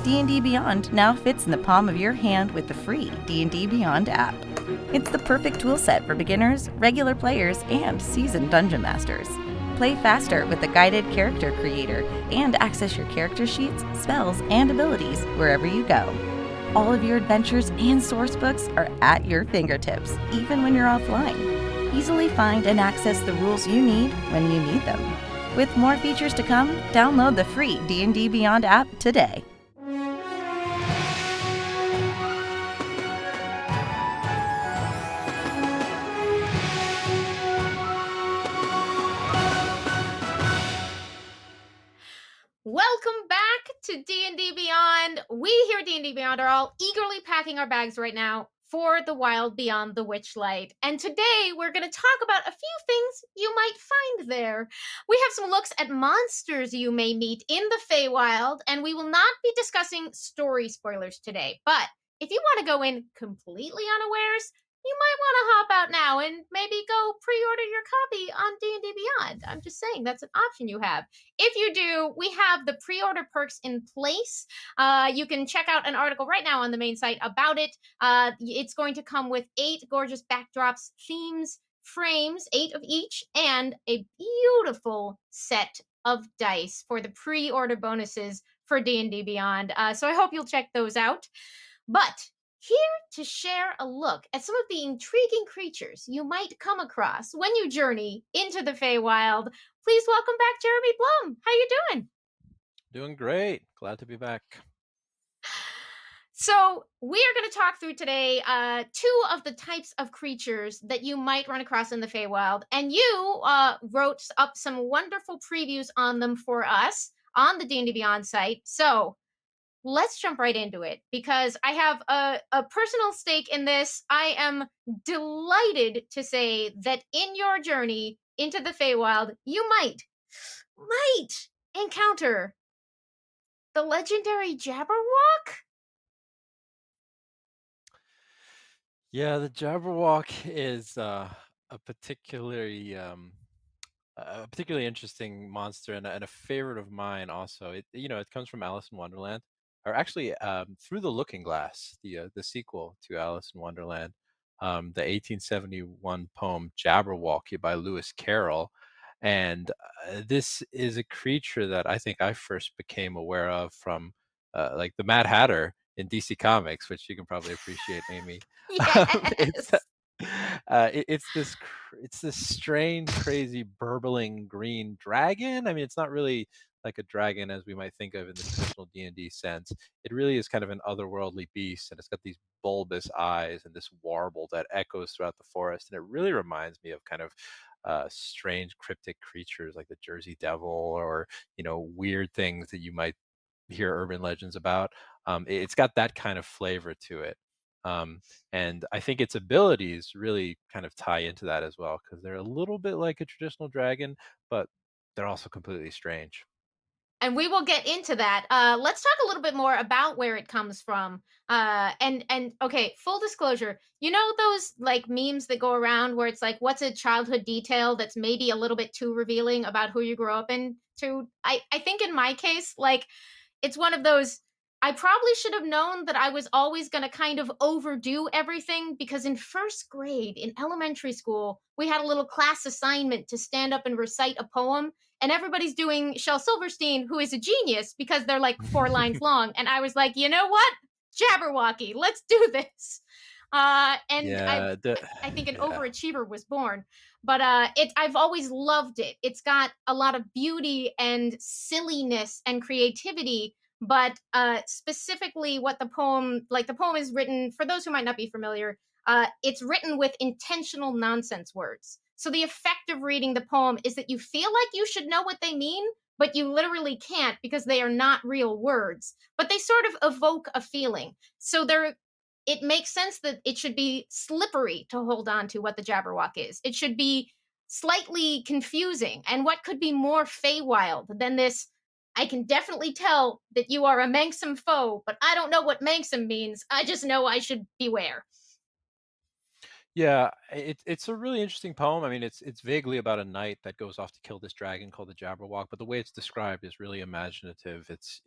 D&D Beyond now fits in the palm of your hand with the free D&D Beyond app. It's the perfect toolset for beginners, regular players, and seasoned dungeon masters. Play faster with the guided character creator and access your character sheets, spells, and abilities wherever you go. All of your adventures and source books are at your fingertips, even when you're offline. Easily find and access the rules you need when you need them. With more features to come, download the free D&D Beyond app today. Welcome back to D&D Beyond. We here at D&D Beyond are all eagerly packing our bags right now for the Wild Beyond the Witchlight. And today we're going to talk about a few things you might find there. We have some looks at monsters you may meet in the Feywild, and we will not be discussing story spoilers today. But if you want to go in completely unawares, you might want to hop out now and maybe go pre-order your copy on D&D Beyond. I'm just saying that's an option you have. If you do, we have the pre-order perks in place. You can check out an article right now on the main site about it. It's going to come with 8 gorgeous backdrops, themes, frames, 8 of each, and a beautiful set of dice for the pre-order bonuses for D&D Beyond. So I hope you'll check those out. But here to share a look at some of the intriguing creatures you might come across when you journey into the Feywild, please welcome back Jeremy Blum. How you doing? Doing great. Glad to be back. So we are going to talk through today 2 of the types of creatures that you might run across in the Feywild, and you wrote up some wonderful previews on them for us on the D&D Beyond site. So let's jump right into it because I have a personal stake in this. I am delighted to say that in your journey into the Feywild, you might encounter the legendary Jabberwock. Yeah, the Jabberwock is a particularly interesting monster and a favorite of mine. Also, it comes from Alice in Wonderland, or actually Through the Looking Glass, the sequel to Alice in Wonderland, the 1871 poem Jabberwocky by Lewis Carroll. And this is a creature that I think I first became aware of from like the Mad Hatter in DC Comics, which you can probably appreciate, Amy. It's Yes. it's this strange, crazy, burbling green dragon. I mean, it's not really like a dragon as we might think of in the traditional D&D sense. It really is kind of an otherworldly beast, and it's got these bulbous eyes and this warble that echoes throughout the forest. And it really reminds me of kind of strange, cryptic creatures like the Jersey Devil, or weird things that you might hear urban legends about. It's got that kind of flavor to it. And I think its abilities really kind of tie into that as well, because they're a little bit like a traditional dragon, but they're also completely strange. And we will get into that. Let's talk a little bit more about where it comes from. And okay, full disclosure, you know those like memes that go around where it's like, what's a childhood detail that's maybe a little bit too revealing about who you grew up into? I think in my case, like it's one of those. I probably should have known that I was always going to kind of overdo everything because in first grade in elementary school, we had a little class assignment to stand up and recite a poem, and everybody's doing Shel Silverstein, who is a genius because they're like 4 lines long. And I was like, you know what? Jabberwocky, let's do this. And Yeah, I think an yeah. overachiever was born, but I've always loved it. It's got a lot of beauty and silliness and creativity. But specifically, what the poem is written for those who might not be familiar. It's written with intentional nonsense words. So the effect of reading the poem is that you feel like you should know what they mean, but you literally can't because they are not real words. But they sort of evoke a feeling. So it makes sense that it should be slippery to hold on to what the Jabberwock is. It should be slightly confusing. And what could be more Feywild than this? I can definitely tell that you are a manxome foe, but I don't know what manxome means. I just know I should beware. Yeah, it's a really interesting poem. I mean, it's vaguely about a knight that goes off to kill this dragon called the Jabberwock, but the way it's described is really imaginative. It's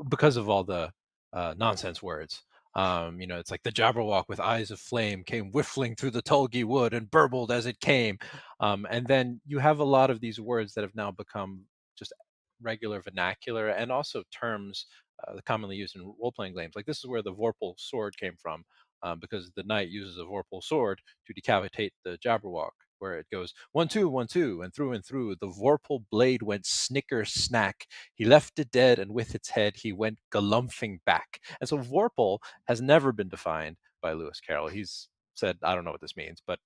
because of all nonsense words. It's like the Jabberwock with eyes of flame came whiffling through the tulgey wood and burbled as it came. And then you have a lot of these words that have now become just regular vernacular and also terms commonly used in role-playing games. Like this is where the Vorpal sword came from, because the knight uses a Vorpal sword to decapitate the Jabberwock, where it goes 1 2 1 2, and through the Vorpal blade went snicker snack. He left it dead, and with its head he went galumphing back. And so Vorpal has never been defined by Lewis Carroll. He's said, I don't know what this means, but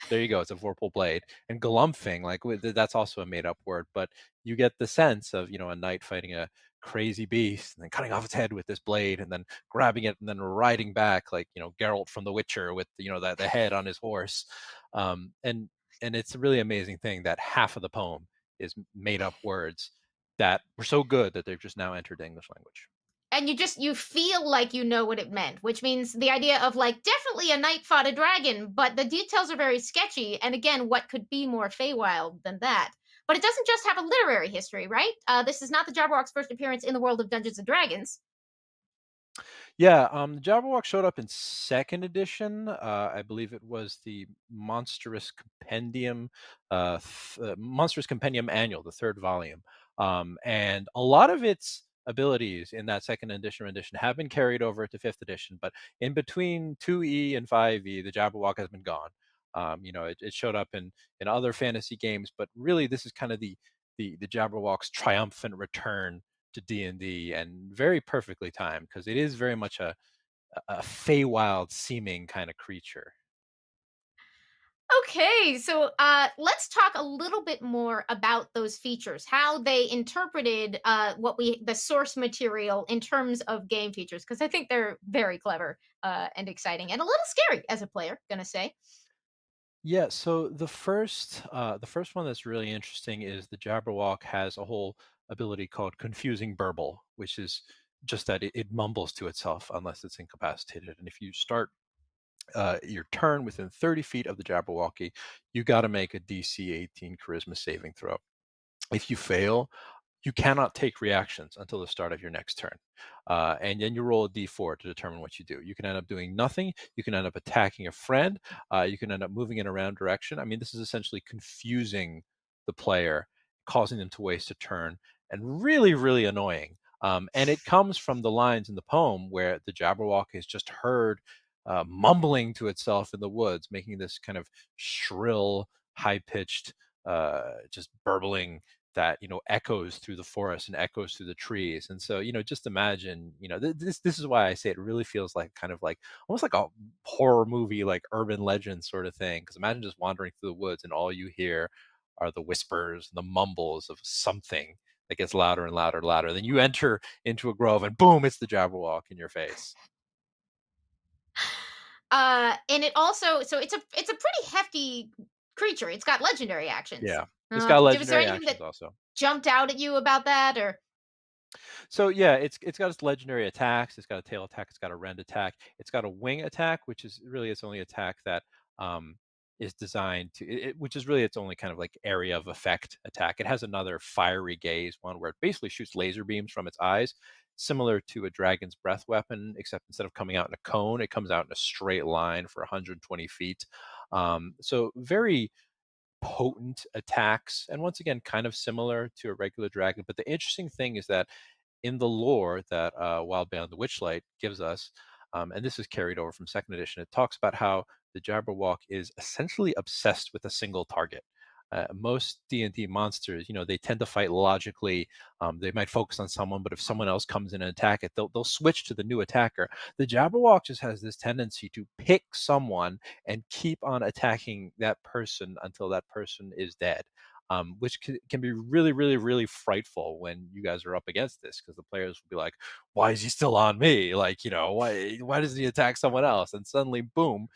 there you go. It's a Vorpal blade. And galumphing, like that's also a made up word, but you get the sense of, a knight fighting a crazy beast and then cutting off its head with this blade and then grabbing it and then riding back like, Geralt from The Witcher with, the head on his horse. And it's a really amazing thing that half of the poem is made up words that were so good that they've just now entered the English language. And you feel like you know what it meant, which means the idea of like definitely a knight fought a dragon, but the details are very sketchy. And again, what could be more Feywild than that? But it doesn't just have a literary history, right? This is not the Jabberwock's first appearance in the world of Dungeons and Dragons. Yeah, the Jabberwock showed up in second edition. I believe it was the Monstrous Compendium Annual, the third volume. And a lot of its abilities in that second edition rendition have been carried over to fifth edition, but in between 2E and 5E, the Jabberwock has been gone. It showed up in other fantasy games, but really this is kind of the Jabberwock's triumphant return to D&D, and very perfectly timed because it is very much a Feywild seeming kind of creature. Okay, so let's talk a little bit more about those features, how they interpreted the source material in terms of game features, because I think they're very clever and exciting and a little scary as a player, gonna say. Yeah, so the first one that's really interesting is the Jabberwock has a whole ability called confusing burble, which is just that it mumbles to itself unless it's incapacitated. And if you start your turn within 30 feet of the Jabberwocky, you got to make a DC 18 Charisma saving throw. If you fail, you cannot take reactions until the start of your next turn. And then you roll a d4 to determine what you do. You can end up doing nothing. You can end up attacking a friend. You can end up moving in a random direction. I mean, this is essentially confusing the player, causing them to waste a turn, and really, really annoying. And it comes from the lines in the poem where the Jabberwock is just heard mumbling to itself in the woods, making this kind of shrill, high-pitched, just burbling that echoes through the forest and echoes through the trees. And so just imagine, this is why I say it really feels like kind of like almost like a horror movie, like urban legend sort of thing, because imagine just wandering through the woods and all you hear are the whispers and the mumbles of something that gets louder and louder and louder. Then you enter into a grove and boom, it's the Jabberwock in your face. And it also, so it's a pretty hefty creature. It's got legendary actions. Yeah, it's got Was there legendary anything actions that also. jumped out at you about that, or? So yeah, it's got its legendary attacks. It's got a tail attack. It's got a rend attack. It's got a wing attack, which is really its only attack that um, is designed to, which is really its only kind of like area of effect attack. It has another fiery gaze one where it basically shoots laser beams from its eyes, similar to a dragon's breath weapon, except instead of coming out in a cone, it comes out in a straight line for 120 feet. So very potent attacks, and once again, kind of similar to a regular dragon. But the interesting thing is that in the lore that Wild Beyond the Witchlight gives us, and this is carried over from second edition, it talks about how the Jabberwock is essentially obsessed with a single target. Most D&D monsters, they tend to fight logically. They might focus on someone, but if someone else comes in and attack it, they'll switch to the new attacker. The Jabberwock just has this tendency to pick someone and keep on attacking that person until that person is dead. Which can be really, really, really frightful when you guys are up against this, because the players will be like, "Why is he still on me? Like, why doesn't he attack someone else?" And suddenly, boom,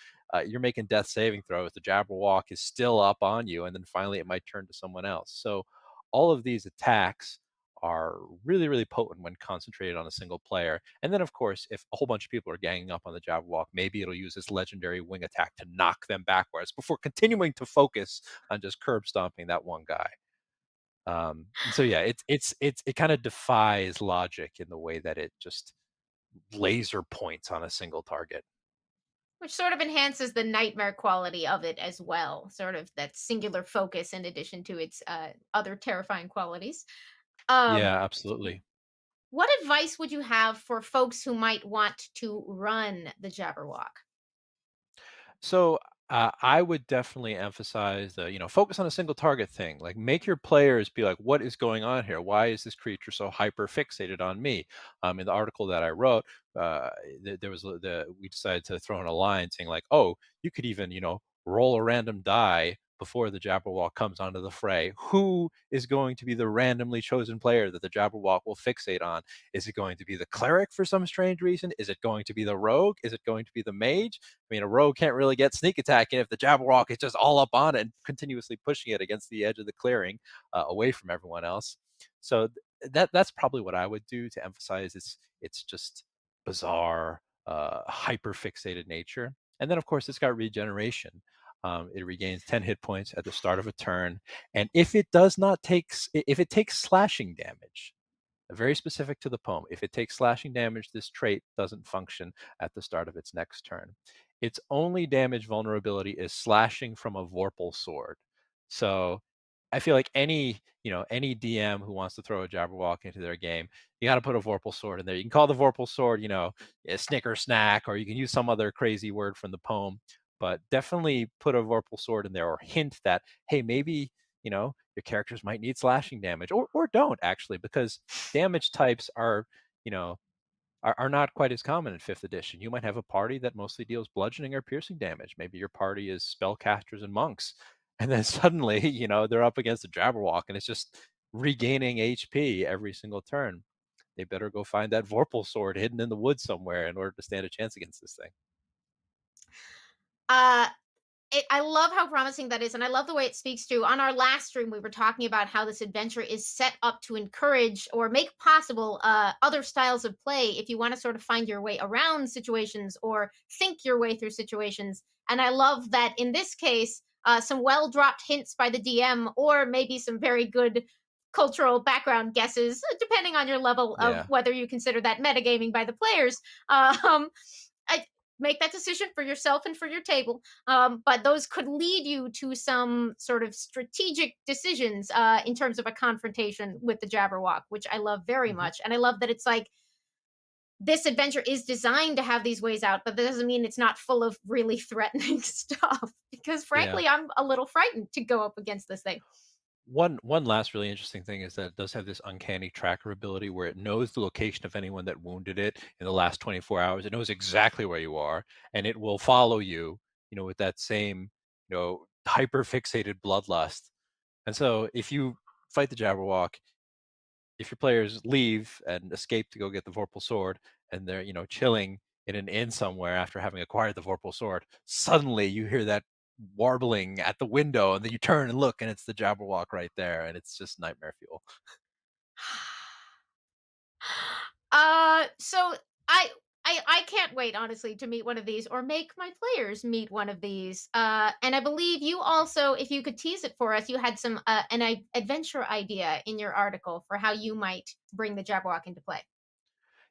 you're making death saving throws. The Jabberwock is still up on you, and then finally it might turn to someone else. So, all of these attacks are really, really potent when concentrated on a single player. And then, of course, if a whole bunch of people are ganging up on the Jabberwock, maybe it'll use its legendary wing attack to knock them backwards before continuing to focus on just curb stomping that one guy. So yeah, it kind of defies logic in the way that it just laser points on a single target. Which sort of enhances the nightmare quality of it as well, sort of that singular focus in addition to its other terrifying qualities. Um, Yeah, absolutely. what advice would you have for folks who might want to run the Jabberwock? So I would definitely emphasize the, focus on a single target thing. Like make your players be like, what is going on here? Why is this creature so hyper fixated on me? In the article that I wrote, there was we decided to throw in a line saying like, oh, you could even, roll a random die before the Jabberwock comes onto the fray. Who is going to be the randomly chosen player that the Jabberwock will fixate on? Is it going to be the cleric for some strange reason? Is it going to be the rogue? Is it going to be the mage? I mean, a rogue can't really get sneak attacking if the Jabberwock is just all up on it and continuously pushing it against the edge of the clearing, away from everyone else. So that's probably what I would do to emphasize it's just bizarre, hyper fixated nature. And then of course it's got regeneration. It regains 10 hit points at the start of a turn, and if it takes slashing damage, very specific to the poem. If it takes slashing damage, this trait doesn't function at the start of its next turn. Its only damage vulnerability is slashing from a Vorpal sword. So I feel like any DM who wants to throw a Jabberwock into their game, you got to put a Vorpal sword in there. You can call the Vorpal sword, a snicker snack, or you can use some other crazy word from the poem, but definitely put a Vorpal sword in there, or hint that, hey, maybe your characters might need slashing damage, or don't actually, because damage types you know are not quite as common in fifth edition. You might have a party that mostly deals bludgeoning or piercing damage. Maybe your party is spellcasters and monks, and then suddenly they're up against a Jabberwock and it's just regaining HP every single turn. They better go find that Vorpal sword hidden in the woods somewhere in order to stand a chance against this thing. Uh, I love how promising that is, and I love the way it speaks to. On our last stream, we were talking about how this adventure is set up to encourage or make possible other styles of play if you want to sort of find your way around situations or think your way through situations. And I love that in this case, some well dropped hints by the DM, or maybe some very good cultural background guesses, depending on your level of Yeah. whether you consider that metagaming by the players. Um, I, make that decision for yourself and for your table, but those could lead you to some sort of strategic decisions in terms of a confrontation with the Jabberwock, which I love very Hmm. much. And I love that it's like this adventure is designed to have these ways out, but that doesn't mean it's not full of really threatening stuff. Because Yeah. frankly, I'm a little frightened to go up against this thing. One last really interesting thing is that it does have this uncanny tracker ability where it knows the location of anyone that wounded it in the last 24 hours. It knows exactly where you are, and it will follow you, with that same, hyper fixated bloodlust. And so if you fight the Jabberwock, if your players leave and escape to go get the Vorpal sword, and they're, chilling in an inn somewhere after having acquired the Vorpal sword, suddenly you hear that warbling at the window, and then you turn and look, and it's the Jabberwock right there, and it's just nightmare fuel. So I I can't wait honestly to meet one of these or make my players meet one of these. And I believe you also, if you could tease it for us, you had some adventure idea in your article for how you might bring the Jabberwock into play.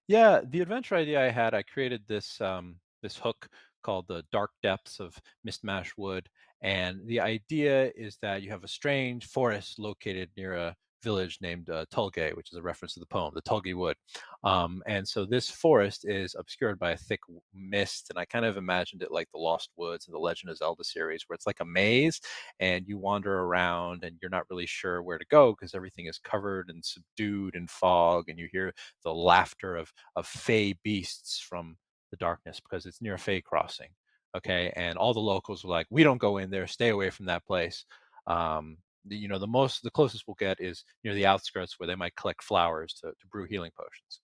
Yeah, the adventure idea I had, I created this hook called the Dark Depths of Mistmash Wood, and the idea is that you have a strange forest located near a village named Tulgay, which is a reference to the poem, the Tulgay Wood. And so this forest is obscured by a thick mist, and I kind of imagined it like the Lost Woods and the Legend of Zelda series, where it's like a maze, and you wander around, and you're not really sure where to go because everything is covered and subdued in fog, and you hear the laughter of fey beasts from the darkness because it's near a fey crossing. Okay, and all the locals were like, "We don't go in there. Stay away from that place." The closest we'll get is near the outskirts where they might collect flowers to brew healing potions.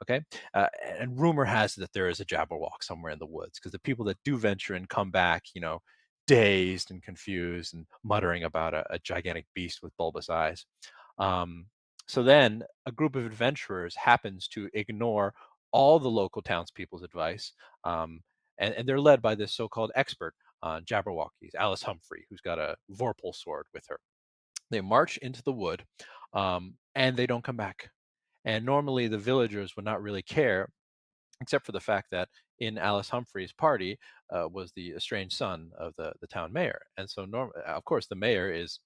Okay, and rumor has it that there is a Jabberwock somewhere in the woods because the people that do venture and come back, dazed and confused and muttering about a gigantic beast with bulbous eyes. Um, so then a group of adventurers happens to ignore all the local townspeople's advice, and they're led by this so-called expert on Jabberwockies, Alice Humphrey, who's got a Vorpal sword with her. They march into the wood, and they don't come back. And normally the villagers would not really care except for the fact that in Alice Humphrey's party was the estranged son of the town mayor. And so, of course, the mayor is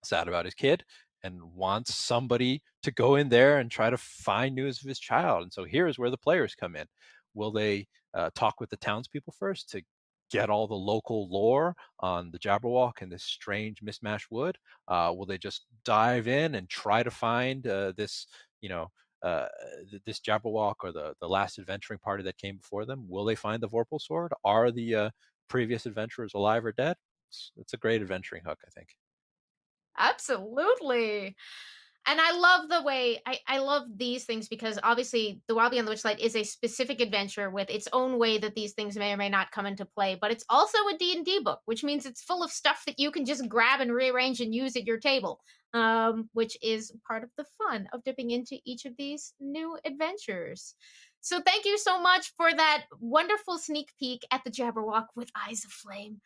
sad about his kid and wants somebody to go in there and try to find news of his child. And so here's where the players come in. Will they talk with the townspeople first to get all the local lore on the Jabberwock and this strange mismatched wood? Will they just dive in and try to find this, you know, uh, this Jabberwock or the last adventuring party that came before them? Will they find the Vorpal sword? Are the previous adventurers alive or dead? It's a great adventuring hook, I think. Absolutely. And I love the way I love these things because obviously the Wild Beyond the Witchlight is a specific adventure with its own way that these things may or may not come into play, but it's also a D&D book, which means it's full of stuff that you can just grab and rearrange and use at your table, which is part of the fun of dipping into each of these new adventures. So thank you so much for that wonderful sneak peek at the Jabberwock with Eyes of Flame,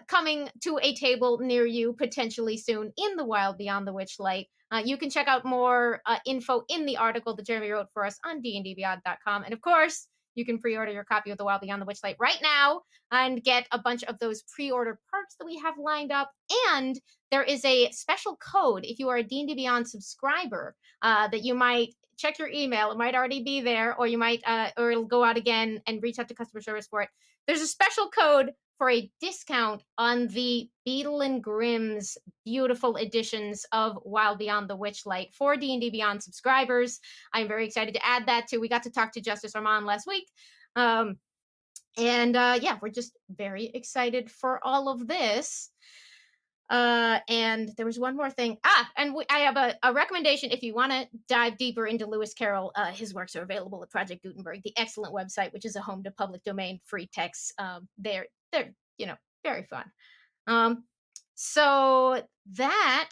coming to a table near you potentially soon in the Wild Beyond the Witchlight. You can check out more info in the article that Jeremy wrote for us on dndbeyond.com. And of course, you can pre-order your copy of The Wild Beyond the Witchlight right now and get a bunch of those pre-order parts that we have lined up. And there is a special code if you are a D&D Beyond subscriber that you might check your email. It might already be there, or you might, or it'll go out again and reach out to customer service for it. There's a special code for a discount on the Beadle and Grimm's beautiful editions of Wild Beyond the Witchlight for D&D Beyond subscribers. I'm very excited to add that too. We got to talk to Justice Armand last week. Yeah, we're just very excited for all of this. And there was one more thing. I have a recommendation if you want to dive deeper into Lewis Carroll. His works are available at Project Gutenberg, the excellent website, which is a home to public domain free texts. They're very fun. So that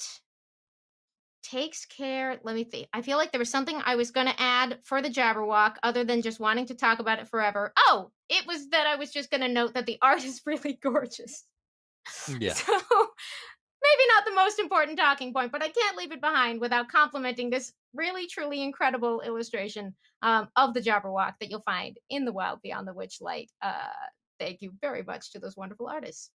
takes care. Let me think. I feel like there was something I was going to add for the Jabberwock other than just wanting to talk about it forever. Oh, it was that I was just going to note that the art is really gorgeous. Yeah. So maybe not the most important talking point, but I can't leave it behind without complimenting this really, truly incredible illustration of the Jabberwock that you'll find in the Wild Beyond the Witchlight. Thank you very much to those wonderful artists.